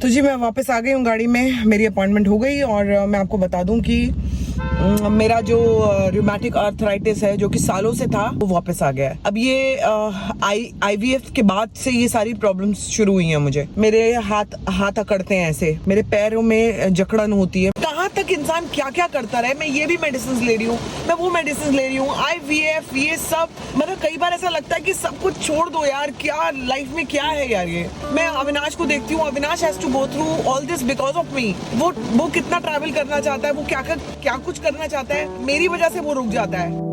तो जी मैं वापस आ गई हूँ गाड़ी में। मेरी अपॉइंटमेंट हो गई और मैं आपको बता दूं कि मेरा जो रूमेटिक आर्थराइटिस है जो कि सालों से था वो वापस आ गया है। अब ये IVF के बाद से ये सारी प्रॉब्लम्स शुरू हुई हैं मुझे। मेरे हाथ अकड़ते हैं ऐसे, मेरे पैरों में जकड़न होती है। कहाँ तक इंसान क्या क्या करता रहे। मैं ये भी मेडिसिन ले रही हूँ, मैं वो मेडिसिन ले रही हूँ, IVF ये सब। मतलब कई बार ऐसा लगता है कि सब कुछ छोड़ दो यार, क्या लाइफ में क्या है यार ये। मैं अविनाश को देखती हूँ, Avinash has to go through all this because of me. वो कितना ट्रैवल करना चाहता है, वो क्या कुछ करना चाहता है, मेरी वजह से वो रुक जाता है।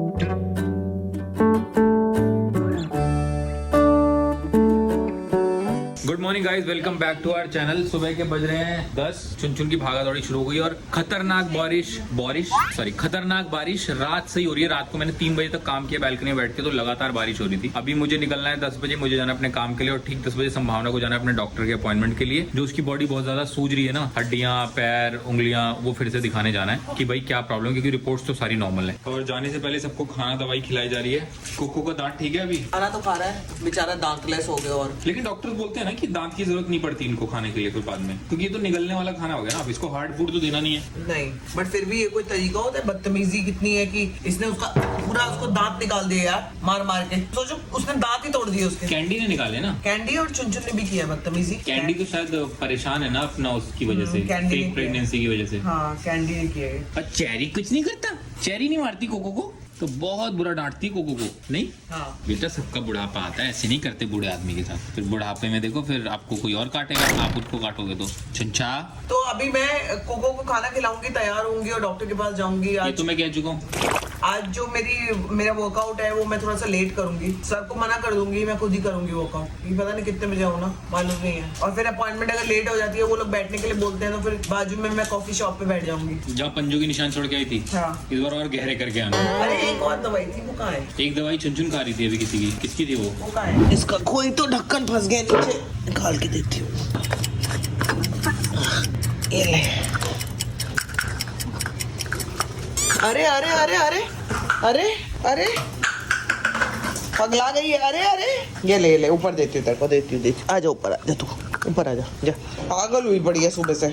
Good morning guys, welcome back to our channel. सुबह के बज रहे हैं 10। चुन की भागा दौड़ी शुरू हो गई और खतरनाक बारिश रात से ही हो रही है। रात को मैंने 3 बजे तक काम किया बैल्कनी में बैठ के, तो लगातार बारिश हो रही थी। अभी मुझे निकलना है 10 बजे, मुझे जाना अपने काम के लिए, और ठीक 10 बजे संभावना को जाना अपने डॉक्टर के अपॉइंटमेंट के लिए। जो उसकी बॉडी बहुत ज्यादा सूज रही है ना, हड्डियां, पैर, उंगलियां, वो फिर से दिखाने जाना है कि भाई क्या प्रॉब्लम है, क्योंकि रिपोर्ट्स तो सारी नॉर्मल है। और जाने से पहले सबको खाना दवाई खिलाई जा रही है। कोको का दांत ठीक है अभी? खाना तो खा रहा है बेचारा, दांतलेस हो गया। और लेकिन डॉक्टर्स बोलते हैं ना कि दांत की जरूरत नहीं पड़ती इनको खाने के लिए फिर बाद में, क्योंकि ये तो निगलने वाला खाना हो गया ना। अब इसको हार्ड फूड तो देना नहीं है। नहीं, बट फिर भी ये कोई तरीका होता है? बदतमीजी कितनी है कि इसने उसको दांत निकाल दिए यार, मार के। सोचो उसने दांत ही तोड़ दिए उसके। कैंडी ने निकाले ना, कैंडी और चुन ने भी किया बदतमीजी। कैंडी तो शायद परेशान है ना अपना उसकी वजह से, फेक प्रेगनेंसी की वजह से। हाँ, कैंडी ने किया है। और चेरी कुछ नहीं करता, चेरी नहीं मारती कोको को, तो बहुत बुरा डांटती कोको को। नहीं हाँ बेटा, सबका बुढ़ापा आता है, ऐसे नहीं करते बूढ़े आदमी के साथ। फिर बुढ़ापे में देखो फिर आपको कोई और काटेगा, आप उसको काटोगे तो छंछा। तो अभी मैं कोको को खाना खिलाऊंगी, तैयार होंगी और डॉक्टर के पास जाऊंगी। ये तो मैं कह चुका हूँ। आज जो मेरा वर्कआउट है वो मैं थोड़ा सा लेट करूंगी। सर को मना कर दूंगी, मैं खुद ही करूंगी वर्कआउट। ये पता नहीं कितने बजे आऊँ ना, मालूम नहीं है। और फिर अपॉइंटमेंट अगर लेट हो जाती है, वो लोग बैठने के लिए बोलते हैं, तो फिर बाजू में मैं कॉफी शॉप पे बैठ जाऊंगी। जहाँ पंजों की निशान छोड़ के आई थी, हाँ। इस बार और गहरे करके आना। अरे एक और दवाई थी, वो कहाँ है? एक दवाई चुन खा रही थी अभी किसी की, किसकी थी वो कहाँ है? इसका कोई तो ढक्कन फंस गया नीचे, निकाल के देती हूँ। ये ले। अरे अरे अरे अरे अरे अरे पगला गई है। अरे अरे ये ले ऊपर देती हूँ, तेरे को देती हूँ। आजा ऊपर, आजा तू ऊपर आजा। जा, पागल हुई पड़ी है सुबह से।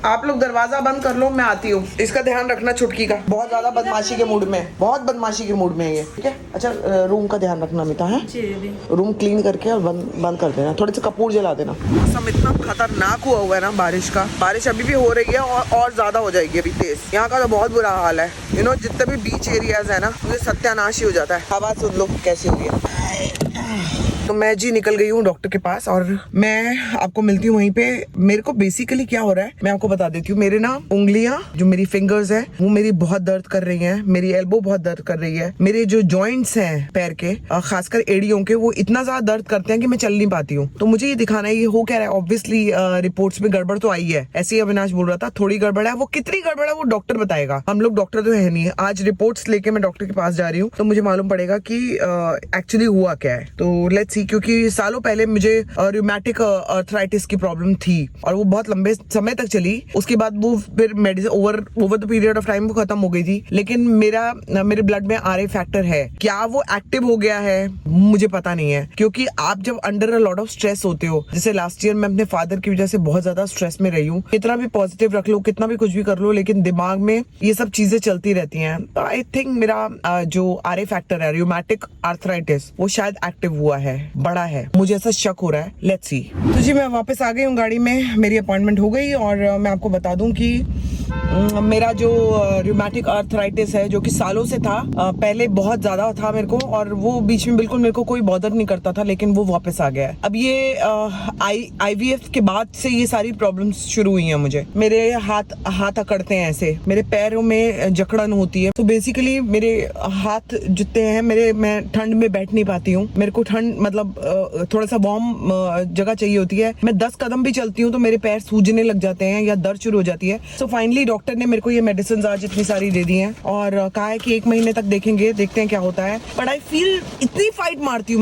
आप लोग दरवाजा बंद कर लो, मैं आती हूँ। इसका ध्यान रखना छुटकी का, बहुत ज्यादा बदमाशी के मूड में, बहुत बदमाशी के मूड में है ये, ठीक है? अच्छा रूम का ध्यान रखना मिता है, रूम क्लीन करके और बंद कर देना, थोड़े से कपूर जला देना। मौसम इतना खतरनाक हुआ है ना बारिश का। बारिश अभी भी हो रही है और ज्यादा हो जाएगी अभी तेज। यहाँ का तो बहुत बुरा हाल है। जितने भी बीच एरियाज है ना, मुझे सत्यानाश ही हो जाता है। आवाज सुन लो कैसी हुई है। तो मैं जी निकल गई हूँ डॉक्टर के पास और मैं आपको मिलती हूँ वहीं पे। मेरे को बेसिकली क्या हो रहा है मैं आपको बता देती हूँ। मेरे ना उंगलियां, जो मेरी फिंगर्स है, वो मेरी बहुत दर्द कर रही हैं। मेरी एल्बो बहुत दर्द कर रही है। मेरे जो जॉइंट्स हैं पैर के, खासकर एड़ियों के, वो इतना ज्यादा दर्द करते हैं कि मैं चल नहीं पाती हूँ। तो मुझे ये दिखाना है, ये हो क्या रहा है। ऑब्वियसली रिपोर्ट्स में गड़बड़ तो आई है, ऐसे ही अविनाश बोल रहा था थोड़ी गड़बड़ है। वो कितनी गड़बड़ है वो डॉक्टर बताएगा, हम लोग डॉक्टर तो है नहीं है। आज रिपोर्ट्स लेके मैं डॉक्टर के पास जा रही हूँ, तो मुझे मालूम पड़ेगा कि एक्चुअली हुआ क्या है। तो लेट्स सी, क्योंकि सालों पहले मुझे रूमेटिक आर्थराइटिस की प्रॉब्लम थी और वो बहुत लंबे समय तक चली। उसके बाद वो फिर medicine over the period of time वो खत्म हो गई थी। लेकिन मेरे ब्लड में RA फैक्टर है, क्या वो एक्टिव हो गया है मुझे पता नहीं है। क्योंकि आप जब under a lot of stress होते हो, जैसे लास्ट ईयर मैं अपने फादर की वजह से बहुत ज्यादा स्ट्रेस में रही हूँ। कितना भी पॉजिटिव रख लो, कितना भी कुछ भी कर लो, लेकिन दिमाग में ये सब चीजें चलती रहती हैं। आई थिंक मेरा जो RA फैक्टर है, रूमेटिक आर्थराइटिस, वो शायद एक्टिव हुआ है, बड़ा है, मुझे ऐसा शक हो रहा है। Let's see. तो जी मैं वापस आ गई हूँ गाड़ी में। मेरी अपॉइंटमेंट हो गई और मैं आपको बता दूं कि मेरा जो रूमेटिक आर्थराइटिस है जो कि सालों से था, पहले बहुत ज्यादा था मेरे को, और वो बीच में बिल्कुल मेरे को कोई बॉदर नहीं करता था, लेकिन वो वापस आ गया है। अब ये IVF के बाद से ये सारी प्रॉब्लम्स शुरू हुई हैं मुझे। मेरे हाथ अकड़ते हैं ऐसे, मेरे पैरों में जकड़न होती है। तो बेसिकली मेरे हाथ जितने हैं मैं ठंड में बैठ नहीं पाती हूँ। मेरे को ठंड मतलब थोड़ा सा वार्म जगह चाहिए होती है। मैं 10 कदम भी चलती हूँ तो मेरे पैर सूजने लग जाते हैं या दर्द शुरू हो जाती है। सो फाइनली डॉक्टर ने मेरे को ये मेडिसिन आज इतनी सारी दे दी हैं और कहा है कि 1 महीने तक देखेंगे, देखते हैं क्या होता है। बट आई फील इतनी फाइट मारती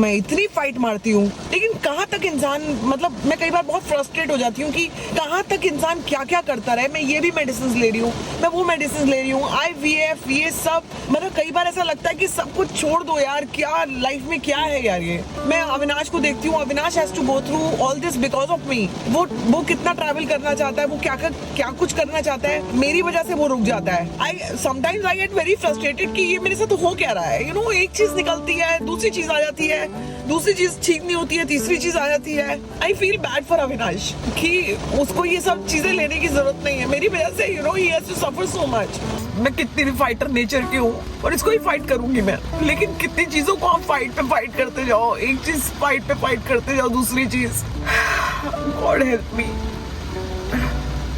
हूँ, लेकिन कहाँ तक इंसान, मतलब मैं कई बार बहुत फ्रस्ट्रेट हो जाती हूँ कि कहाँ तक इंसान क्या क्या करता रहे। मैं ये भी मेडिसिन ले रही हूँ, मैं वो मेडिसिन ले रही हूँ, IVF, ये सब। मतलब कई बार ऐसा लगता है कि सब कुछ छोड़ दो यार, क्या लाइफ में क्या है यार ये। मैं अविनाश को देखती हूँ, Avinash has to go through all this because of me. वो कितना ट्रैवल करना चाहता है, वो क्या कुछ करना चाहता है, मेरी वजह से वो रुक जाता है। Sometimes I get very frustrated कि ये मेरे साथ हो क्या रहा है। एक चीज निकलती है, दूसरी चीज आ जाती है, दूसरी चीज ठीक नहीं होती है, तीसरी चीज आ जाती है। I feel bad for Avinash कि उसको ये सब चीजें लेने की जरूरत नहीं है मेरी वजह से। He has to suffer so much. मैं कितनी भी फाइटर नेचर की हूँ और इसको ही फाइट करूंगी मैं, लेकिन कितनी चीजों को आप फाइट पे फाइट करते जाओ, एक चीज फाइट पे फाइट करते जाओ, दूसरी चीज। God help me.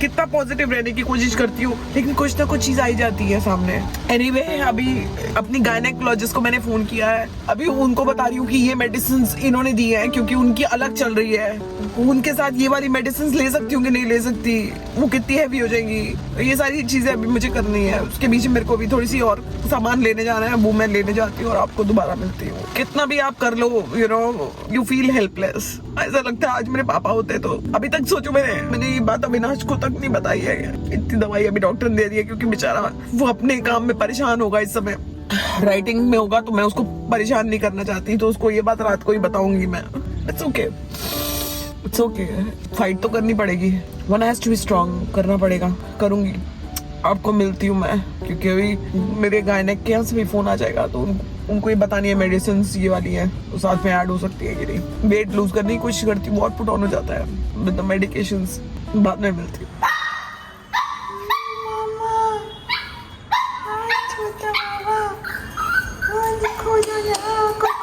कितना पॉजिटिव रहने की कोशिश करती हूँ, लेकिन कुछ ना कुछ चीज आई जाती है सामने। एनीवे, अभी अपनी गायनेकोलॉजिस्ट को मैंने फोन किया है, अभी उनको बता रही हूँ कि ये मेडिसिन इन्होंने दी है क्योंकि उनकी अलग चल रही है। उनके साथ ये वाली मेडिसिन ले सकती हूँ कि नहीं ले सकती, वो कितनी हैवी हो जाएंगी, ये सारी चीजें अभी मुझे करनी है। उसके बीच मेरे को भी थोड़ी सी और सामान लेने जाना है, वो मैं लेने जाती हूँ और आपको दोबारा मिलती हूँ। कितना भी आप कर लो, यू फील हेल्पलेस। ऐसा लगता है आज मेरे पापा होते तो। अभी तक सोचो, मैंने ये बात अविनाश को तक नहीं बताई है। इतनी दवाई अभी डॉक्टर ने दे दी है क्योंकि बेचारा वो अपने काम में परेशान होगा इस समय। राइटिंग में होगा तो मैं उसको परेशान नहीं करना चाहती, तो उसको ये बात रात को ही बताऊंगी मैं। इट्स ओके, फाइट तो करनी पड़ेगी। One has to be strong, करना पड़ेगा, करूंगी। आपको मिलती हूँ मैं, क्योंकि अभी मेरे गायनेक के यहाँ से भी फोन आ जाएगा, तो उनको ये बतानी है मेडिसिन ये वाली है, तो साथ में ऐड हो सकती है कि नहीं। वेट लूज करने की कोशिश करती हूँ, बहुत पुट ऑन हो जाता है विद द मेडिकेशंस। बाद में मिलती हूँ।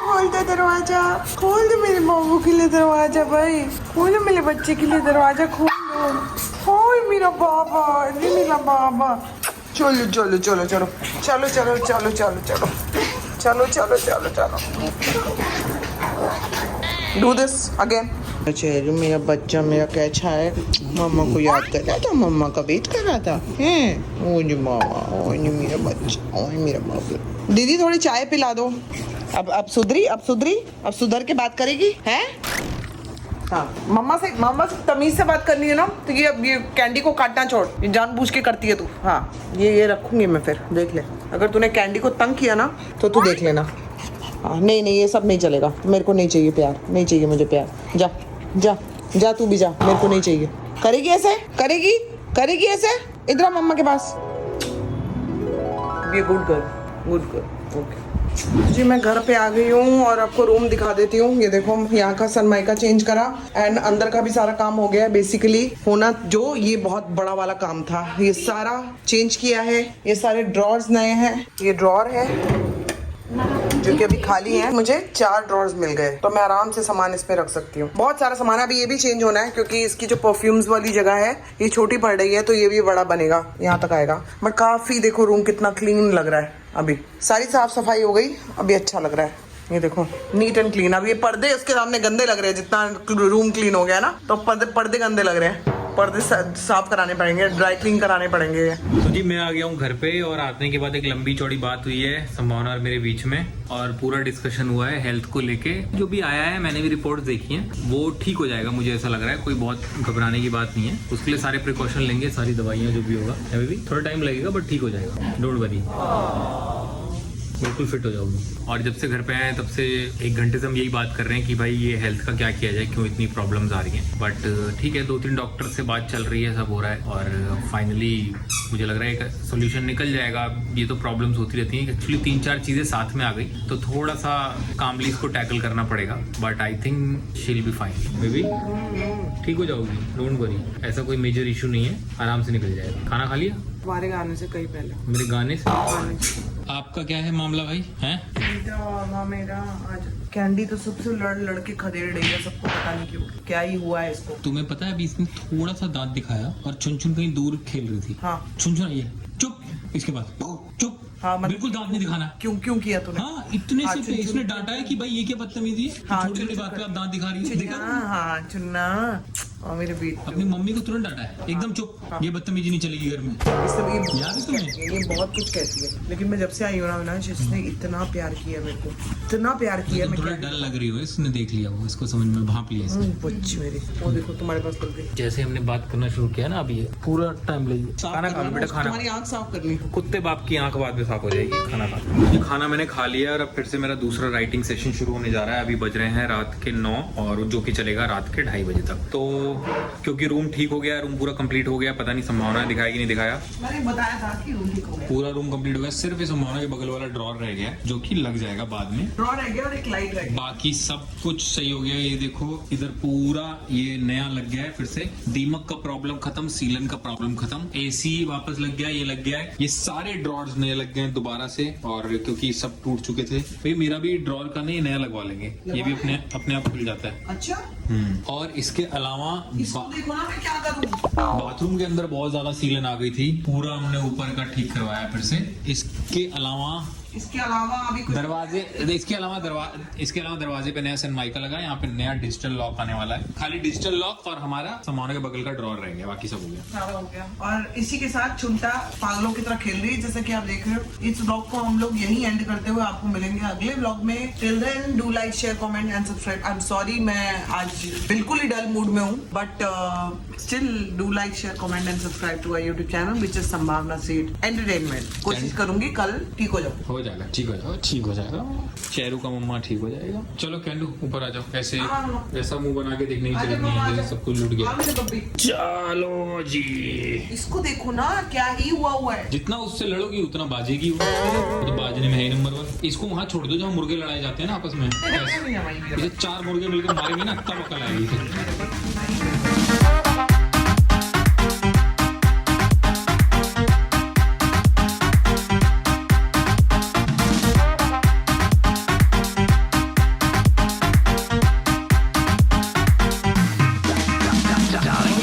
खोल दे दरवाजा, खोल दे मेरे बाबू के लिए दरवाजा, भाई खोल दे मेरे बच्चे के लिए दरवाजा, खोल दो। ओए मेरा बाबा, ये मेरा बाबा। चलो चलो चलो चलो चलो चलो चलो चलो चलो चलो चलो चलो चलो, डू दिस अगेन। अच्छा, मेरा बच्चा मेरा कैसा है, मम्मा को याद कर रहा था, मम्मा का वेट कर रहा था। ओए मामा, ओए मेरा बच्चा, ओए मेरा बाबू। दीदी थोड़ी चाय पिला दो। अब सुधर के बात करेगी हैं? हाँ, मम्मा से तमीज से बात करनी है ना, तो ये कैंडी को काटना छोड़, ये जानबूझ के करती है तू। हाँ, ये रखूंगी मैं, फिर देख ले। अगर तूने कैंडी को तंग किया ना तो तू देख लेना। हाँ, नहीं ये सब नहीं चलेगा, मेरे को नहीं चाहिए प्यार, नहीं चाहिए मुझे प्यार। जा जा जा, तू भी जा, मेरे को नहीं चाहिए। करेगी ऐसे, करेगी ऐसे, इधर आ मम्मा के पास। बी गुड गर्ल, ओके जी। मैं घर पे आ गई हूँ और आपको रूम दिखा देती हूँ। ये देखो, यहाँ का सनमाइका चेंज करा एंड अंदर का भी सारा काम हो गया है। बेसिकली होना जो ये बहुत बड़ा वाला काम था, ये सारा चेंज किया है। ये सारे ड्रॉर्स नए हैं, ये ड्रॉर है जो कि अभी खाली है। मुझे 4 ड्रॉर्स मिल गए, तो मैं आराम से सामान इसमें रख सकती हूँ। बहुत सारा सामान। अभी ये भी चेंज होना है क्योंकि इसकी जो परफ्यूम्स वाली जगह है ये छोटी पड़ रही है, तो ये भी बड़ा बनेगा, यहाँ तक आएगा। बट काफी देखो रूम कितना क्लीन लग रहा है। अभी सारी साफ सफाई हो गई, अभी अच्छा लग रहा है। ये देखो नीट एंड क्लीन। अब ये पर्दे उसके सामने गंदे लग रहे हैं, जितना रूम क्लीन हो गया ना, तो पर्दे गंदे लग रहे हैं। पर्दे साफ कराने पड़ेंगे, ड्राई क्लीन कराने पड़ेंगे। तो जी मैं आ गया हूँ घर पे, और आने के बाद एक लंबी चौड़ी बात हुई है संभावना और मेरे बीच में, और पूरा डिस्कशन हुआ है हेल्थ को लेके। जो भी आया है, मैंने भी रिपोर्ट देखी है, वो ठीक हो जाएगा, मुझे ऐसा लग रहा है। कोई बहुत घबराने की बात नहीं है। उसके लिए सारे प्रिकॉशन लेंगे, सारी दवाइयाँ जो भी होगा। अभी भी थोड़ा टाइम लगेगा बट ठीक हो जाएगा, डोंट वरी, बिल्कुल फिट हो जाऊंगी। और जब से घर पे आए हैं तब से 1 घंटे से हम यही बात कर रहे हैं कि भाई ये हेल्थ का क्या किया जाए, क्यों इतनी प्रॉब्लम्स आ रही हैं। बट ठीक है, 2-3 डॉक्टर से बात चल रही है, सब हो रहा है, और फाइनली मुझे लग रहा है एक सोल्यूशन निकल जाएगा। ये तो प्रॉब्लम्स होती रहती हैं, एक्चुअली 3-4 चीज़ें साथ में आ गई, तो थोड़ा सा कामली इसको टैकल करना पड़ेगा। But I think she will be fine. Baby ठीक हो जाओगी, डोंट वरी, ऐसा कोई मेजर इशू नहीं है, आराम से निकल जाएगा। खाना खा लिया? तुम्हारे गाने से कहीं पहले। मेरे गाने से? आपका क्या है मामला भाई? हैं? मेरा आज कैंडी तो सबसे लड़ के खदेड़ रही है, सबको पता नहीं क्यों, क्या ही हुआ है इसको। तुम्हें पता है अभी इसने थोड़ा सा दांत दिखाया और चुन कहीं दूर खेल रही थी। हाँ, चुन ये चुप, इसके बाद चुप। हाँ, बिल्कुल दांत नहीं दिखाना। क्यों किया तूने? हाँ, इतने से पे इसने डांटा है कि भाई ये क्या बदतमीजी है, हाँ, छोटी छोटी बात पे आप दांत दिखा रही है। हाँ चुन्ना, और मेरे बेटे अपनी मम्मी को तुरंत डांटा है, एकदम चुप, ये बदतमीजी नहीं चलेगी घर में। याद है तुम्हें? ये बहुत कुछ कहती है, लेकिन मैं जब से आई हूँ ना अविनाश, इसने इतना प्यार किया मेरे को, इतना प्यार किया। मैं थोड़ा डर लग रही हो, इसने देख लिया वो, इसको समझ में भांप लिया इसने। बच्ची मेरी, वो देखो तुम्हारे पास लग गई। जैसे हमने बात करना शुरू किया ना, अभी ये पूरा टाइम लेगी। खाना खा बेटा, खाना। तुम्हारी आँख साफ करनी है। कुत्ते बाप की आंख बाद में साफ हो जाएगी। खाना खा, ये खाना मैंने खा लिया और अब फिर से मेरा दूसरा राइटिंग सेशन शुरू होने जा रहा है। अभी बज रहे हैं रात के 9 और जो कि चलेगा रात के 2:30 बजे तक। तो क्योंकि रूम ठीक हो गया, रूम पूरा कंप्लीट हो गया, पता नहीं संभावना दिखाया कि नहीं दिखाया। मैंने बताया था कि रूम ठीक हो गया, पूरा रूम कंप्लीट हो गया, सिर्फ इस संभावना के बगल वाला ड्रॉर रह गया जो कि लग जाएगा बाद में। ड्रॉ रह गया और एक लाइट रह गया। बाकी सब कुछ सही हो गया। ये देखो इधर पूरा ये नया लग गया है, फिर से दीमक का प्रॉब्लम खत्म, सीलन का प्रॉब्लम खत्म, एसी वापस लग गया, ये लग गया है, ये सारे ड्रॉर्स नए लग गए हैं दोबारा से। और क्योंकि सब टूट चुके थे, भाई मेरा भी ड्रॉर का नहीं नया लगवा लेंगे, ये भी अपने आप खुल जाता है। अच्छा, और इसके अलावा इसको देखो ना मैं क्या करूँ। बाथरूम के अंदर बहुत ज्यादा सीलन आ गई थी, पूरा हमने ऊपर का ठीक करवाया फिर से। इसके अलावा अभी कुछ इसके अलावा दरवाजे पे नया सनमाइका लगा है, यहाँ पे नया डिजिटल लॉक आने वाला है। खाली डिजिटल लॉक और हमारा सामान के बगल का ड्रॉर रह गया, बाकी सब हो गया। सारा हो गया। और इसी के साथ चुनटा पागलों की तरह खेल रही है, जैसा कि आप देख रहे हो। इस ब्लॉग को हम लोग यही एंड करते हुए आपको मिलेंगे अगले ब्लॉग में। Till then do like, share, comment and subscribe. I am sorry, मैं आज बिल्कुल ही डल मूड में हूँ, but still do like, share, comment and subscribe to our YouTube channel which is Sambhavna seed entertainment. कोशिश करूंगी कल ठीक हो जाऊँ। हो जाएगा, ठीक हो जाएगा। शेरू का मम्मा ठीक हो जाएगा। चलो कैंडू ऊपर आ जाओ, ऐसे ऐसा मुंह बना के देखने की जरूरत नहीं है, जैसे सब कुछ लूट गया। चलो जी, इसको देखो ना क्या ही हुआ है। जितना उससे लड़ोगी उतना बाजेगी वो, तो बाजने में है ही नंबर 1। इसको वहाँ छोड़ दो जहाँ मुर्गे लड़ाए जाते हैं ना आपस में, इसे 4 मुर्गे मिलकर मारेंगे ना तब अकल आएगी।